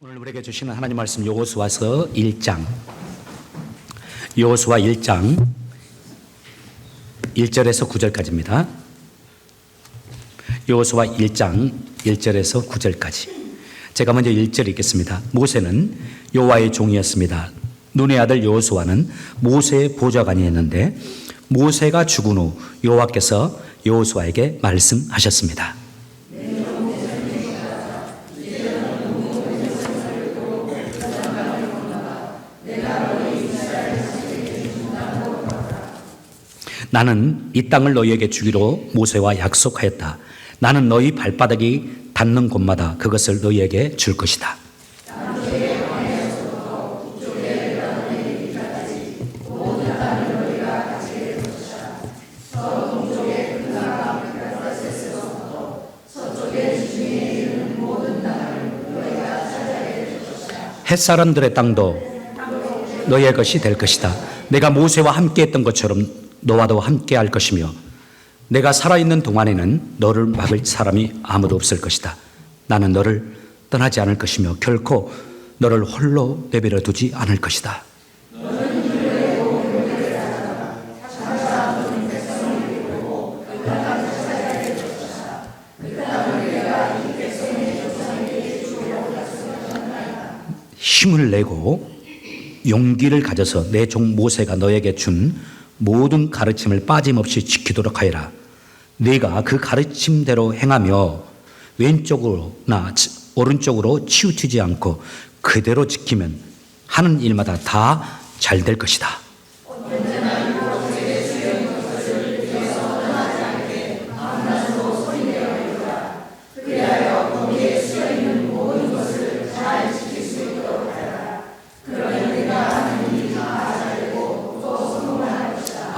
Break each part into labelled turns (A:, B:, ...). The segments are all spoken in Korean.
A: 오늘 우리에게 주시는 하나님 말씀 여호수아서 1장 여호수아 1장 1절에서 9절까지입니다. 여호수아 1장 1절에서 9절까지. 제가 먼저 1절 읽겠습니다. 모세는 여호와의 종이었습니다. 눈의 아들 여호수아는 모세의 보좌관이었는데 모세가 죽은 후 여호와께서 여호수아에게 말씀하셨습니다. 나는 이 땅을 너희에게 주기로 모세와 약속하였다. 나는 너희 발바닥이 닿는 곳마다 그것을 너희에게 줄 것이다. 햇사람들의 땅도 너희의 것이 될 것이다. 내가 모세와 함께 했던 것처럼 너와도 함께 할 것이며 내가 살아있는 동안에는 너를 막을 사람이 아무도 없을 것이다. 나는 너를 떠나지 않을 것이며 결코 너를 홀로 내버려 두지 않을 것이다. 힘을 내고 용기를 가져서 내 종 모세가 너에게 준 모든 가르침을 빠짐없이 지키도록 하여라. 네가 그 가르침대로 행하며 왼쪽으로나 오른쪽으로 치우치지 않고 그대로 지키면 하는 일마다 다 잘 될 것이다.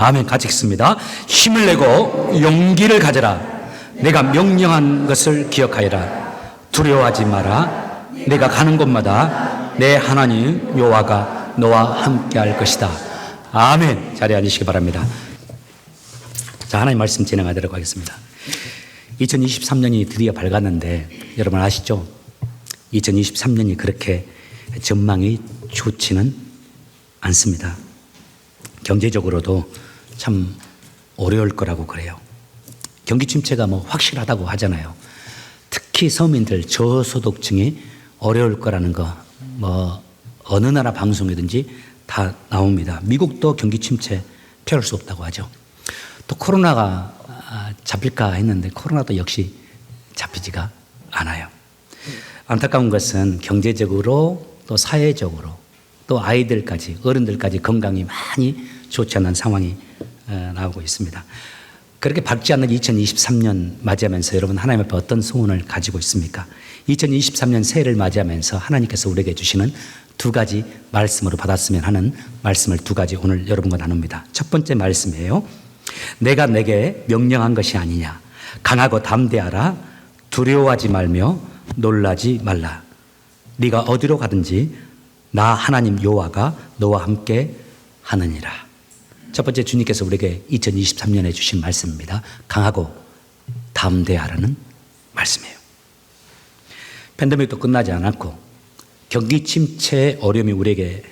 A: 아멘. 같이 읽습니다. 힘을 내고 용기를 가져라. 내가 명령한 것을 기억하여라. 두려워하지 마라. 내가 가는 곳마다 내 하나님 여호와가 너와 함께 할 것이다. 아멘. 자리에 앉으시기 바랍니다. 자, 하나님 말씀 진행하도록 하겠습니다. 2023년이 드디어 밝았는데 여러분 아시죠? 2023년이 그렇게 전망이 좋지는 않습니다. 경제적으로도 참 어려울 거라고 그래요. 경기 침체가 확실하다고 하잖아요. 특히 서민들 저소득층이 어려울 거라는 거 어느 나라 방송이든지 다 나옵니다. 미국도 경기 침체 피할 수 없다고 하죠. 또 코로나가 잡힐까 했는데 코로나도 역시 잡히지가 않아요. 안타까운 것은 경제적으로 또 사회적으로 또 아이들까지 어른들까지 건강이 많이 좋지 않은 상황이 나오고 있습니다. 그렇게 밝지 않는 2023년 맞이하면서 여러분 하나님 앞에 어떤 소원을 가지고 있습니까? 2023년 새해를 맞이하면서 하나님께서 우리에게 주시는 두 가지 말씀으로 받았으면 하는 말씀을 두 가지 오늘 여러분과 나눕니다. 첫 번째 말씀이에요. 내가 내게 명령한 것이 아니냐. 강하고 담대하라. 두려워하지 말며 놀라지 말라. 네가 어디로 가든지 나 하나님 여호와가 너와 함께 하느니라. 첫 번째 주님께서 우리에게 2023년에 주신 말씀입니다. 강하고 담대하라는 말씀이에요. 팬데믹도 끝나지 않았고 경기 침체의 어려움이 우리에게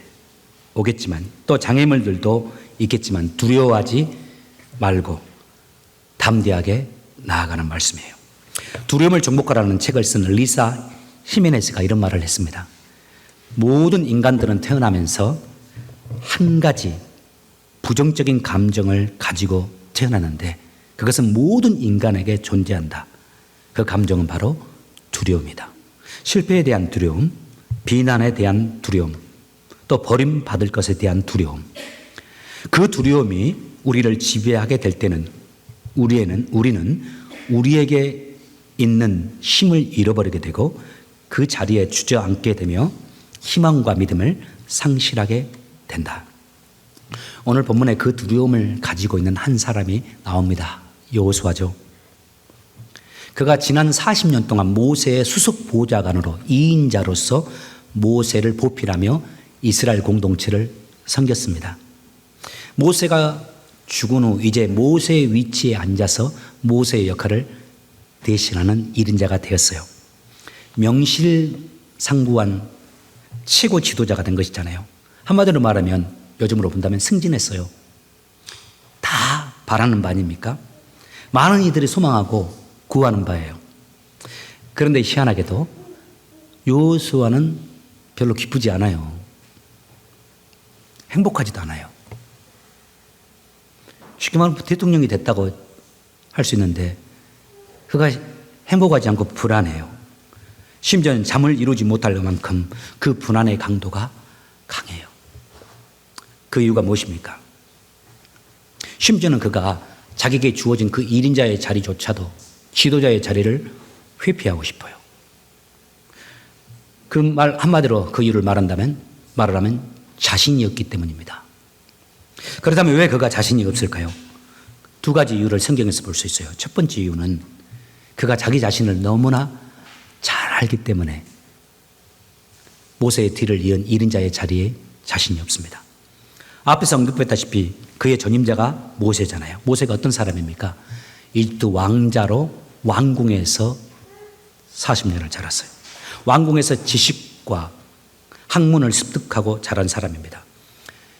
A: 오겠지만 또 장애물들도 있겠지만 두려워하지 말고 담대하게 나아가는 말씀이에요. 두려움을 정복하라는 책을 쓴 리사 히메네스가 이런 말을 했습니다. 모든 인간들은 태어나면서 한 가지 부정적인 감정을 가지고 태어나는데 그것은 모든 인간에게 존재한다. 그 감정은 바로 두려움이다. 실패에 대한 두려움, 비난에 대한 두려움, 또 버림받을 것에 대한 두려움. 그 두려움이 우리를 지배하게 될 때는 우리는 우리에게 있는 힘을 잃어버리게 되고 그 자리에 주저앉게 되며 희망과 믿음을 상실하게 된다. 오늘 본문에 그 두려움을 가지고 있는 한 사람이 나옵니다. 여호수아죠. 그가 지난 40년 동안 모세의 수석 보좌관으로 2인자로서 모세를 보필하며 이스라엘 공동체를 섬겼습니다. 모세가 죽은 후 이제 모세의 위치에 앉아서 모세의 역할을 대신하는 1인자가 되었어요. 명실상부한 최고 지도자가 된 것이잖아요. 한마디로 말하면 요즘으로 본다면 승진했어요. 다 바라는 바 아닙니까? 많은 이들이 소망하고 구하는 바예요. 그런데 희한하게도 여호수아는 별로 기쁘지 않아요. 행복하지도 않아요. 쉽게 말하면 대통령이 됐다고 할 수 있는데 그가 행복하지 않고 불안해요. 심지어는 잠을 이루지 못할 만큼 그 불안의 강도가 강해요. 그 이유가 무엇입니까? 심지어는 그가 자기에게 주어진 그 1인자의 자리조차도 지도자의 자리를 회피하고 싶어요. 그 말 한마디로 그 이유를 말하라면 자신이 없기 때문입니다. 그렇다면 왜 그가 자신이 없을까요? 두 가지 이유를 성경에서 볼 수 있어요. 첫 번째 이유는 그가 자기 자신을 너무나 잘 알기 때문에 모세의 뒤를 이은 1인자의 자리에 자신이 없습니다. 앞에서 언급했다시피 그의 전임자가 모세잖아요. 모세가 어떤 사람입니까? 이집트 왕자로 왕궁에서 40년을 자랐어요. 왕궁에서 지식과 학문을 습득하고 자란 사람입니다.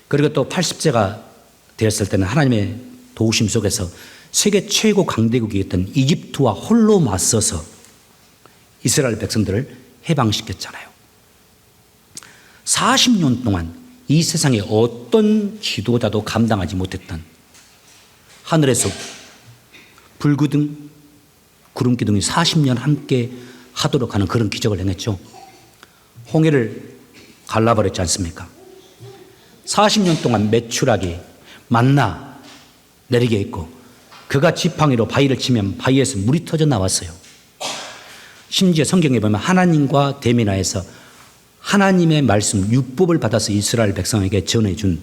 A: 그리고 또 80세가 되었을 때는 하나님의 도우심 속에서 세계 최고 강대국이었던 이집트와 홀로 맞서서 이스라엘 백성들을 해방시켰잖아요. 40년 동안 이 세상에 어떤 지도자도 감당하지 못했던 하늘에서 불기둥, 구름기둥이 40년 함께 하도록 하는 그런 기적을 행했죠. 홍해를 갈라버렸지 않습니까? 40년 동안 메추라기, 만나 내리게 했고 그가 지팡이로 바위를 치면 바위에서 물이 터져 나왔어요. 심지어 성경에 보면 하나님과 대면하여서 하나님의 말씀, 율법을 받아서 이스라엘 백성에게 전해준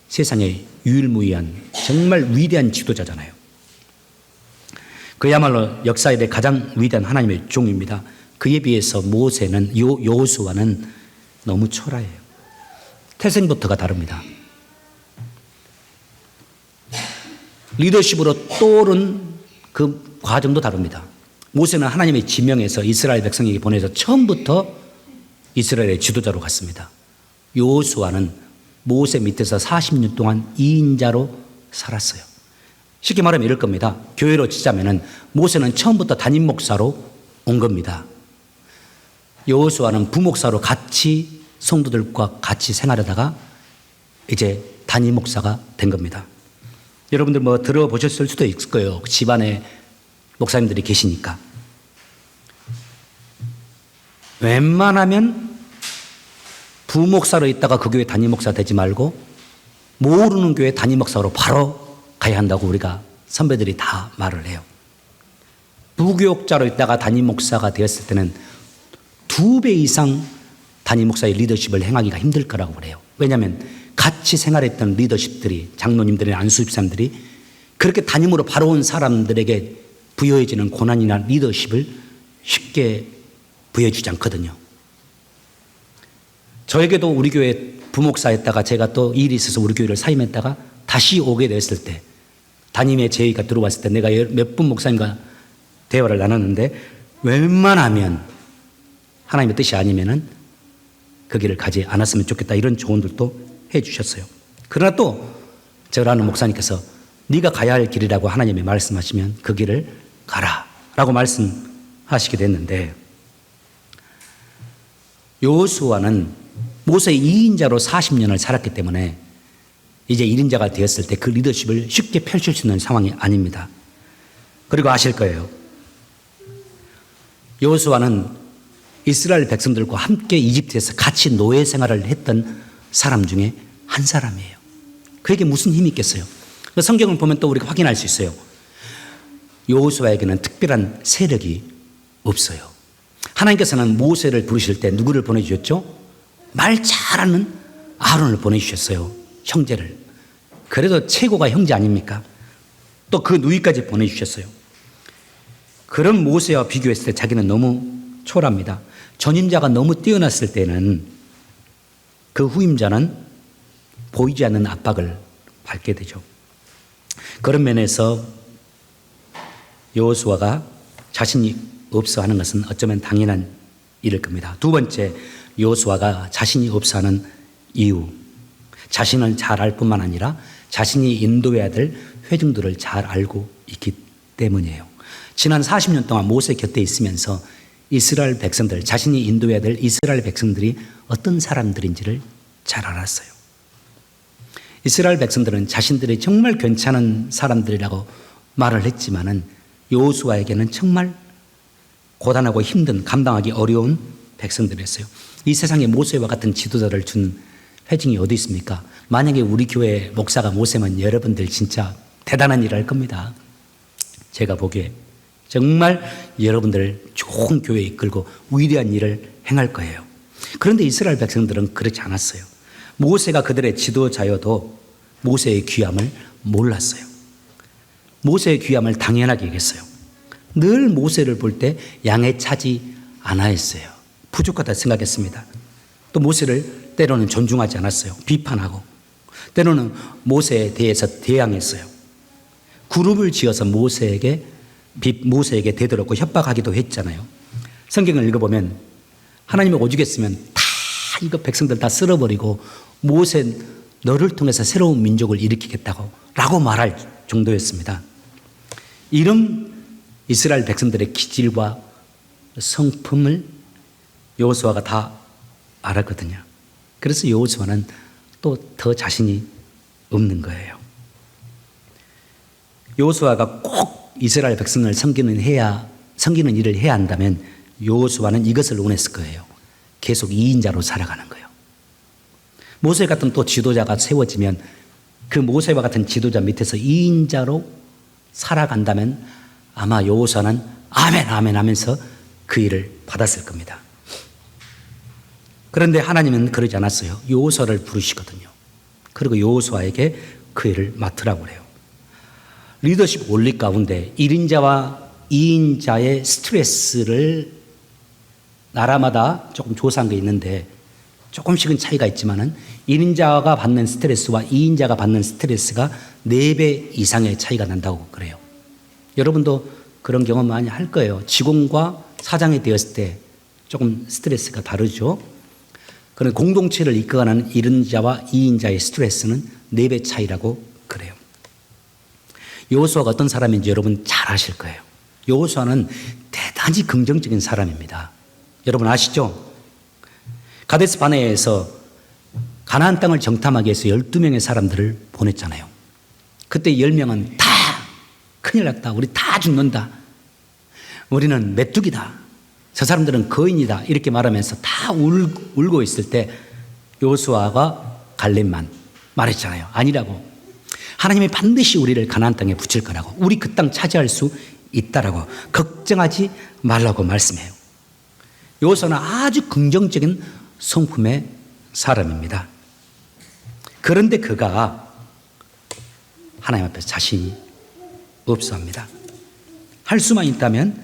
A: 세상의 유일무이한 정말 위대한 지도자잖아요. 그야말로 역사에 가장 위대한 하나님의 종입니다. 그에 비해서 모세는 여호수아는 너무 초라해요. 태생부터가 다릅니다. 리더십으로 떠오른 그 과정도 다릅니다. 모세는 하나님의 지명에서 이스라엘 백성에게 보내서 처음부터 이스라엘의 지도자로 갔습니다. 여호수아는 모세 밑에서 40년 동안 2인자로 살았어요. 쉽게 말하면 이럴 겁니다. 교회로 치자면은 모세는 처음부터 담임 목사로 온 겁니다. 여호수아는 부목사로 같이 성도들과 같이 생활하다가 이제 담임 목사가 된 겁니다. 여러분들 뭐 들어보셨을 수도 있을 거예요. 집안에 목사님들이 계시니까. 웬만하면 부목사로 있다가 그 교회 담임 목사 되지 말고 모르는 교회 담임 목사로 바로 가야 한다고 우리가 선배들이 다 말을 해요. 부교육자로 있다가 담임 목사가 되었을 때는 2배 이상 담임 목사의 리더십을 행하기가 힘들 거라고 그래요. 왜냐하면 같이 생활했던 리더십들이, 장로님들이나 안수집사님들이 그렇게 담임으로 바로 온 사람들에게 부여해지는 고난이나 리더십을 쉽게 부여해주지 않거든요. 저에게도 우리 교회 부목사였다가 제가 또 일이 있어서 우리 교회를 사임했다가 다시 오게 됐을 때 담임의 제의가 들어왔을 때 내가 몇 분 목사님과 대화를 나눴는데 웬만하면 하나님의 뜻이 아니면은 그 길을 가지 않았으면 좋겠다 이런 조언들도 해 주셨어요. 그러나 또 제가 아는 목사님께서 네가 가야 할 길이라고 하나님이 말씀하시면 그 길을 가라 라고 말씀하시게 됐는데 여호수아는 모세의 2인자로 40년을 살았기 때문에 이제 1인자가 되었을 때 그 리더십을 쉽게 펼칠 수 있는 상황이 아닙니다. 그리고 아실 거예요. 여호수아는 이스라엘 백성들과 함께 이집트에서 같이 노예 생활을 했던 사람 중에 한 사람이에요. 그에게 무슨 힘이 있겠어요? 성경을 보면 또 우리가 확인할 수 있어요. 여호수아에게는 특별한 세력이 없어요. 하나님께서는 모세를 부르실 때 누구를 보내주셨죠? 말 잘하는 아론을 보내주셨어요. 형제를. 그래도 최고가 형제 아닙니까? 또 그 누이까지 보내주셨어요. 그런 모세와 비교했을 때 자기는 너무 초라합니다. 전임자가 너무 뛰어났을 때는 그 후임자는 보이지 않는 압박을 받게 되죠. 그런 면에서 여호수아가 자신이 없어 하는 것은 어쩌면 당연한 일일 겁니다. 두 번째, 여호수아가 자신이 없어하는 이유, 자신을 잘 알 뿐만 아니라 자신이 인도해야 될 회중들을 잘 알고 있기 때문이에요. 지난 40년 동안 모세 곁에 있으면서 이스라엘 백성들, 자신이 인도해야 될 이스라엘 백성들이 어떤 사람들인지를 잘 알았어요. 이스라엘 백성들은 자신들이 정말 괜찮은 사람들이라고 말을 했지만은 여호수아에게는 정말 고단하고 힘든, 감당하기 어려운 백성들이었어요. 이 세상에 모세와 같은 지도자를 준 회중이 어디 있습니까? 만약에 우리 교회 목사가 모세면 여러분들 진짜 대단한 일을 할 겁니다. 제가 보기에 정말 여러분들 좋은 교회 이끌고 위대한 일을 행할 거예요. 그런데 이스라엘 백성들은 그렇지 않았어요. 모세가 그들의 지도자여도 모세의 귀함을 몰랐어요. 모세의 귀함을 당연하게 여겼어요. 늘 모세를 볼 때 양에 차지 않아 했어요. 부족하다 생각했습니다. 또 모세를 때로는 존중하지 않았어요. 비판하고 때로는 모세에 대해서 대항했어요. 그룹을 지어서 모세에게 대들었고 협박하기도 했잖아요. 성경을 읽어보면 하나님이 오죽했으면 다 이거 백성들 다 쓸어버리고 모세 너를 통해서 새로운 민족을 일으키겠다고 라고 말할 정도였습니다. 이런 이스라엘 백성들의 기질과 성품을 여호수아가 다 알았거든요. 그래서 여호수아는 또 더 자신이 없는 거예요. 여호수아가 꼭 이스라엘 백성을 섬기는 일을 해야 한다면 여호수아는 이것을 원했을 거예요. 계속 2인자로 살아가는 거예요. 모세 같은 또 지도자가 세워지면 그 모세와 같은 지도자 밑에서 2인자로 살아간다면 아마 여호수아는 아멘 아멘 하면서 그 일을 받았을 겁니다. 그런데 하나님은 그러지 않았어요. 여호수아를 부르시거든요. 그리고 여호수아에게 그 일을 맡으라고 그래요. 리더십 원리 가운데 1인자와 2인자의 스트레스를 나라마다 조금 조사한 게 있는데 조금씩은 차이가 있지만은 1인자가 받는 스트레스와 2인자가 받는 스트레스가 4배 이상의 차이가 난다고 그래요. 여러분도 그런 경험 많이 할 거예요. 직원과 사장이 되었을 때 조금 스트레스가 다르죠. 그런 공동체를 이끌어가는 1인자와 2인자의 스트레스는 4배 차이라고 그래요. 여호수아가 어떤 사람인지 여러분 잘 아실 거예요. 여호수아는 대단히 긍정적인 사람입니다. 여러분 아시죠? 가데스 바네아에서 가나안 땅을 정탐하기 위해서 12명의 사람들을 보냈잖아요. 그때 10명은 다 큰일 났다. 우리 다 죽는다. 우리는 메뚜기다. 저 사람들은 거인이다. 이렇게 말하면서 다 울고 있을 때 여호수아가 갈렙만 말했잖아요. 아니라고. 하나님이 반드시 우리를 가나안 땅에 붙일 거라고. 우리 그 땅 차지할 수 있다라고. 걱정하지 말라고 말씀해요. 여호수아는 아주 긍정적인 성품의 사람입니다. 그런데 그가 하나님 앞에서 자신이 없어합니다. 할 수만 있다면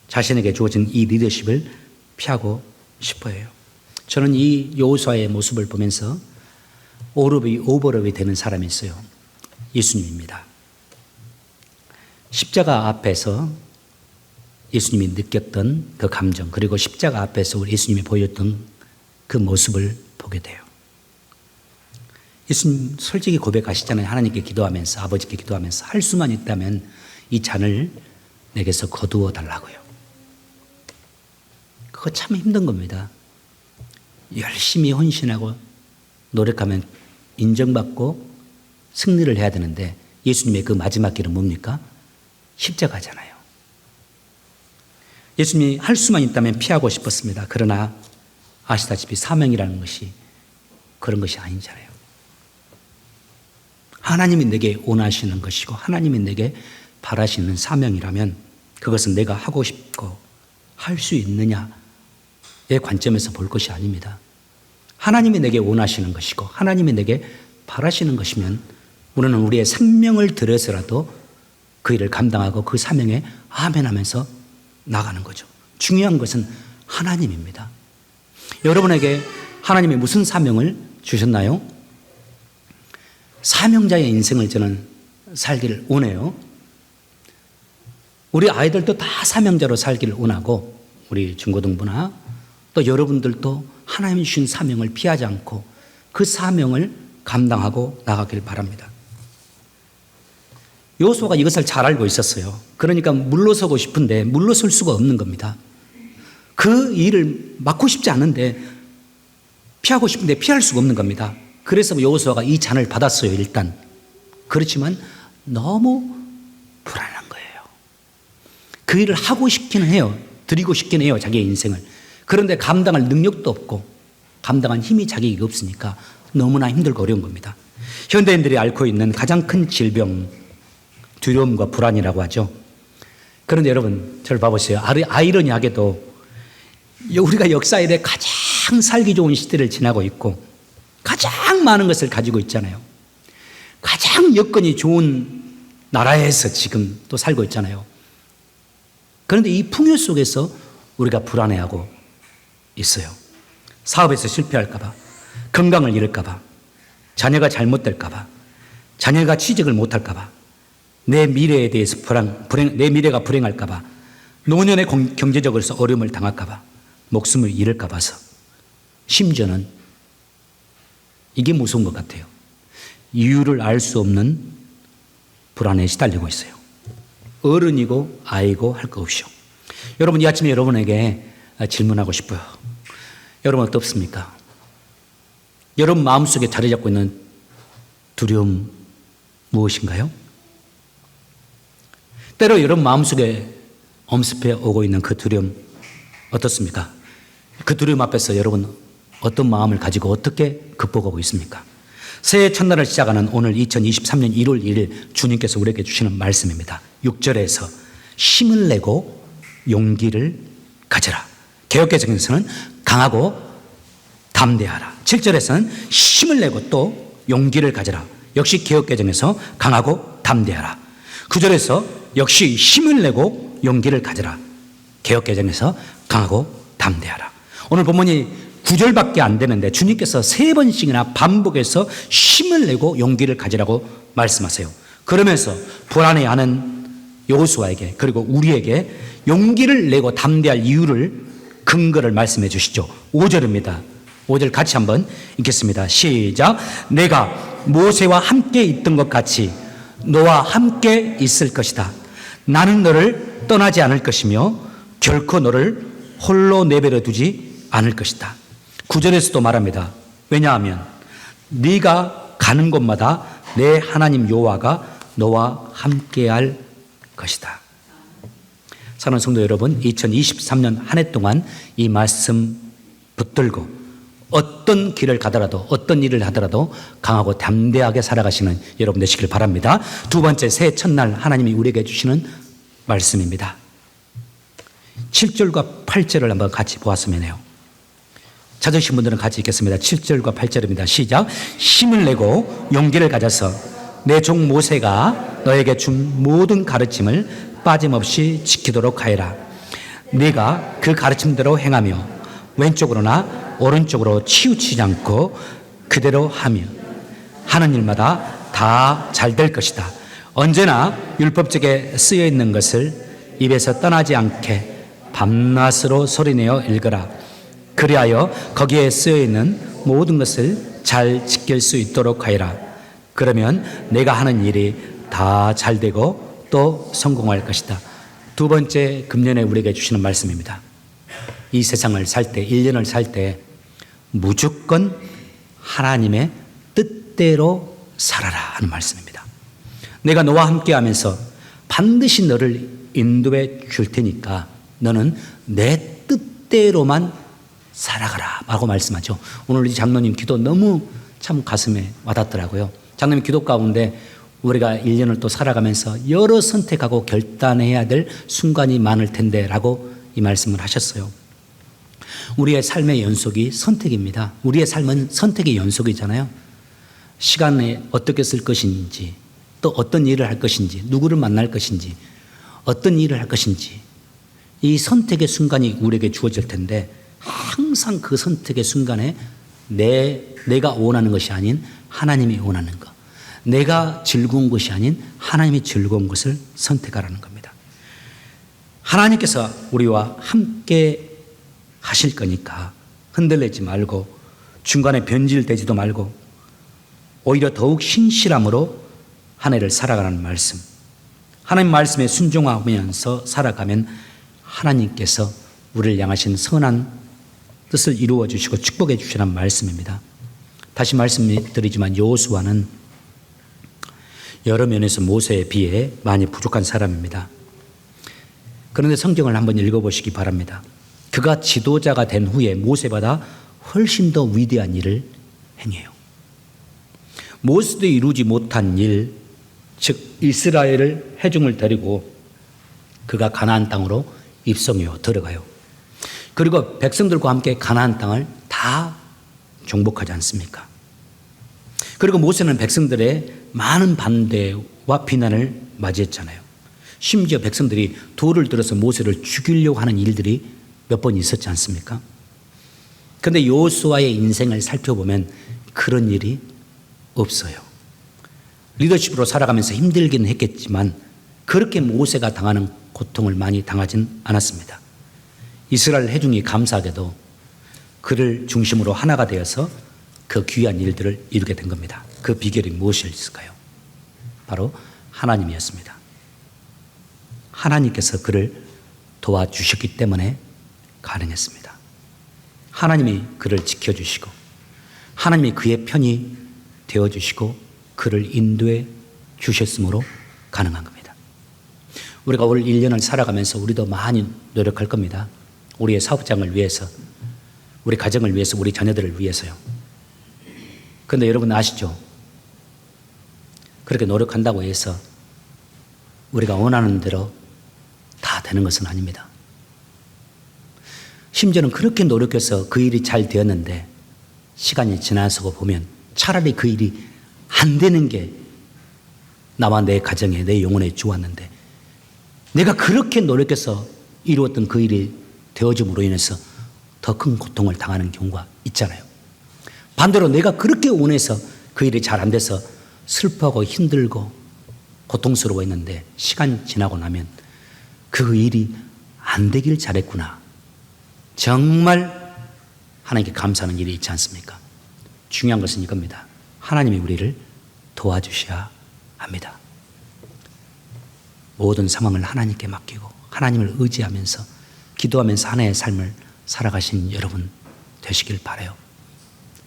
A: 자신에게 주어진 이 리더십을 피하고 싶어해요. 저는 이 여호수아의 모습을 보면서 오버랩이 되는 사람이 있어요. 예수님입니다. 십자가 앞에서 예수님이 느꼈던 그 감정, 그리고 십자가 앞에서 우리 예수님이 보였던 그 모습을 보게 돼요. 예수님 솔직히 고백하시잖아요. 하나님께 기도하면서, 아버지께 기도하면서 할 수만 있다면 이 잔을 내게서 거두어 달라고요. 그거 참 힘든 겁니다. 열심히 헌신하고 노력하면 인정받고 승리를 해야 되는데 예수님의 그 마지막 길은 뭡니까? 십자가잖아요. 예수님이 할 수만 있다면 피하고 싶었습니다. 그러나 아시다시피 사명이라는 것이 그런 것이 아니잖아요. 하나님이 내게 원하시는 것이고 하나님이 내게 바라시는 사명이라면 그것은 내가 하고 싶고 할 수 있느냐의 관점에서 볼 것이 아닙니다. 하나님이 내게 원하시는 것이고 하나님이 내게 바라시는 것이면 우리는 우리의 생명을 들여서라도 그 일을 감당하고 그 사명에 아멘하면서 나가는 거죠. 중요한 것은 하나님입니다. 여러분에게 하나님이 무슨 사명을 주셨나요? 사명자의 인생을 저는 살기를 원해요. 우리 아이들도 다 사명자로 살기를 원하고 우리 중고등부나 또 여러분들도 하나님이 주신 사명을 피하지 않고 그 사명을 감당하고 나가길 바랍니다. 여호수아가 이것을 잘 알고 있었어요. 그러니까 물러서고 싶은데 물러설 수가 없는 겁니다. 그 일을 맡고 싶지 않은데 피하고 싶은데 피할 수가 없는 겁니다. 그래서 여호수아가 이 잔을 받았어요, 일단. 그렇지만 너무 불안한 거예요. 그 일을 하고 싶기는 해요. 드리고 싶긴 해요, 자기의 인생을. 그런데 감당할 능력도 없고 감당한 힘이 자기에게 없으니까 너무나 힘들고 어려운 겁니다. 현대인들이 앓고 있는 가장 큰 질병, 두려움과 불안이라고 하죠. 그런데 여러분, 저를 봐보세요. 아이러니하게도 우리가 역사에 가장 살기 좋은 시대를 지나고 있고 가장 많은 것을 가지고 있잖아요. 가장 여건이 좋은 나라에서 지금 또 살고 있잖아요. 그런데 이 풍요 속에서 우리가 불안해하고 있어요. 사업에서 실패할까봐, 건강을 잃을까봐, 자녀가 잘못될까봐, 자녀가 취직을 못할까봐, 내 미래에 대해서 내 미래가 불행할까봐, 노년에 경제적으로 어려움을 당할까봐, 목숨을 잃을까봐서, 심지어는 이게 무서운 것 같아요. 이유를 알 수 없는 불안에 시달리고 있어요. 어른이고 아이고 할 거 없이요. 여러분, 이 아침에 여러분에게 질문하고 싶어요. 여러분 어떻습니까? 여러분 마음속에 자리 잡고 있는 두려움 무엇인가요? 때로 여러분 마음속에 엄습해 오고 있는 그 두려움 어떻습니까? 그 두려움 앞에서 여러분 어떤 마음을 가지고 어떻게 극복하고 있습니까? 새해 첫날을 시작하는 오늘 2023년 1월 1일 주님께서 우리에게 주시는 말씀입니다. 6절에서 힘을 내고 용기를 가져라. 개역개정에서는 강하고 담대하라. 7절에서는 힘을 내고 또 용기를 가져라. 역시 개역개정에서 강하고 담대하라. 9절에서 역시 힘을 내고 용기를 가져라. 개역개정에서 강하고 담대하라. 오늘 본문이 9절밖에 안 되는데 주님께서 3번씩이나 반복해서 힘을 내고 용기를 가지라고 말씀하세요. 그러면서 불안해하는 여호수아에게 그리고 우리에게 용기를 내고 담대할 이유를 근거를 말씀해 주시죠. 5절입니다. 5절 같이 한번 읽겠습니다. 시작. 내가 모세와 함께 있던 것 같이 너와 함께 있을 것이다. 나는 너를 떠나지 않을 것이며 결코 너를 홀로 내버려 두지 않을 것이다. 9절에서도 말합니다. 왜냐하면 네가 가는 곳마다 내 하나님 여호와가 너와 함께할 것이다. 사랑하는 성도 여러분, 2023년 한 해 동안 이 말씀 붙들고 어떤 길을 가더라도 어떤 일을 하더라도 강하고 담대하게 살아가시는 여러분 되시길 바랍니다. 두 번째, 새해 첫날 하나님이 우리에게 주시는 말씀입니다. 7절과 8절을 한번 같이 보았으면 해요. 찾으신 분들은 같이 읽겠습니다. 7절과 8절입니다. 시작. 힘을 내고 용기를 가져서 내 종 모세가 너에게 준 모든 가르침을 빠짐없이 지키도록 하여라. 네가 그 가르침대로 행하며 왼쪽으로나 오른쪽으로 치우치지 않고 그대로 하며 하는 일마다 다 잘 될 것이다. 언제나 율법책에 쓰여 있는 것을 입에서 떠나지 않게 밤낮으로 소리내어 읽어라. 그리하여 거기에 쓰여 있는 모든 것을 잘 지킬 수 있도록 하여라. 그러면 내가 하는 일이 다 잘 되고 또 성공할 것이다. 두 번째, 금년에 우리에게 주시는 말씀입니다. 이 세상을 살 때, 1년을 살 때 무조건 하나님의 뜻대로 살아라 하는 말씀입니다. 내가 너와 함께 하면서 반드시 너를 인도해 줄 테니까 너는 내 뜻대로만 살아가라 라고 말씀하죠. 오늘 이 장로님 기도 너무 참 가슴에 와닿더라고요. 장로님 기도 가운데 우리가 1년을 또 살아가면서 여러 선택하고 결단해야 될 순간이 많을 텐데 라고 이 말씀을 하셨어요. 우리의 삶의 연속이 선택입니다. 우리의 삶은 선택의 연속이잖아요. 시간에 어떻게 쓸 것인지, 또 어떤 일을 할 것인지, 누구를 만날 것인지, 어떤 일을 할 것인지, 이 선택의 순간이 우리에게 주어질 텐데 항상 그 선택의 순간에 내가 원하는 것이 아닌 하나님이 원하는 것, 내가 즐거운 것이 아닌 하나님이 즐거운 것을 선택하라는 겁니다. 하나님께서 우리와 함께 하실 거니까 흔들리지 말고 중간에 변질되지도 말고 오히려 더욱 신실함으로 한 해를 살아가는 말씀, 하나님 말씀에 순종하면서 살아가면 하나님께서 우리를 향하신 선한 뜻을 이루어 주시고 축복해 주시는 말씀입니다. 다시 말씀드리지만 여호수아는 여러 면에서 모세에 비해 많이 부족한 사람입니다. 그런데 성경을 한번 읽어보시기 바랍니다. 그가 지도자가 된 후에 모세보다 훨씬 더 위대한 일을 행해요. 모세도 이루지 못한 일, 즉 이스라엘을 회중을 데리고 그가 가나안 땅으로 입성해요. 들어가요. 그리고 백성들과 함께 가나안 땅을 다 정복하지 않습니까? 그리고 모세는 백성들의 많은 반대와 비난을 맞이했잖아요. 심지어 백성들이 돌을 들어서 모세를 죽이려고 하는 일들이 몇 번 있었지 않습니까? 그런데 여호수아의 인생을 살펴보면 그런 일이 없어요. 리더십으로 살아가면서 힘들긴 했겠지만 그렇게 모세가 당하는 고통을 많이 당하진 않았습니다. 이스라엘 회중이 감사하게도 그를 중심으로 하나가 되어서 그 귀한 일들을 이루게 된 겁니다. 그 비결이 무엇일까요? 바로 하나님이었습니다. 하나님께서 그를 도와주셨기 때문에 가능했습니다. 하나님이 그를 지켜주시고 하나님이 그의 편이 되어주시고 그를 인도해 주셨으므로 가능한 겁니다. 우리가 올 1년을 살아가면서 우리도 많이 노력할 겁니다. 우리의 사업장을 위해서, 우리 가정을 위해서, 우리 자녀들을 위해서요. 그런데 여러분 아시죠? 그렇게 노력한다고 해서 우리가 원하는 대로 다 되는 것은 아닙니다. 심지어는 그렇게 노력해서 그 일이 잘 되었는데 시간이 지나서 보면 차라리 그 일이 안 되는 게 나와 내 가정에, 내 영혼에 좋았는데 내가 그렇게 노력해서 이루었던 그 일이 되어짐으로 인해서 더 큰 고통을 당하는 경우가 있잖아요. 반대로 내가 그렇게 원해서 그 일이 잘 안 돼서 슬퍼하고 힘들고 고통스러워했는데 시간이 지나고 나면 그 일이 안 되길 잘했구나. 정말 하나님께 감사하는 일이 있지 않습니까? 중요한 것은 이겁니다. 하나님이 우리를 도와주셔야 합니다. 모든 상황을 하나님께 맡기고 하나님을 의지하면서 기도하면서 하나의 삶을 살아가신 여러분 되시길 바라요.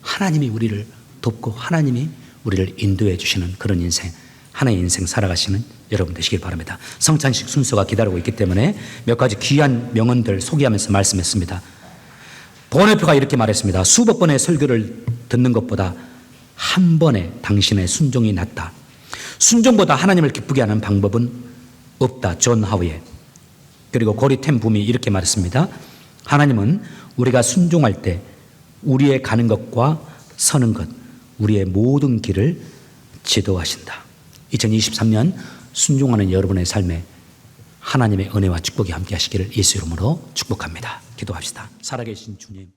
A: 하나님이 우리를 돕고 하나님이 우리를 인도해 주시는 그런 인생, 하나의 인생 살아가시는 여러분 되시길 바랍니다. 성찬식 순서가 기다리고 있기 때문에 몇 가지 귀한 명언들 소개하면서 말씀했습니다. 보네표가 이렇게 말했습니다. 수백 번의 설교를 듣는 것보다 한 번의 당신의 순종이 낫다. 순종보다 하나님을 기쁘게 하는 방법은 없다. 존 하우에. 그리고 고리 텐 붐이 이렇게 말했습니다. 하나님은 우리가 순종할 때 우리의 가는 것과 서는 것, 우리의 모든 길을 지도하신다. 2023년 순종하는 여러분의 삶에 하나님의 은혜와 축복이 함께 하시기를 예수 이름으로 축복합니다. 기도합시다. 살아계신 주님.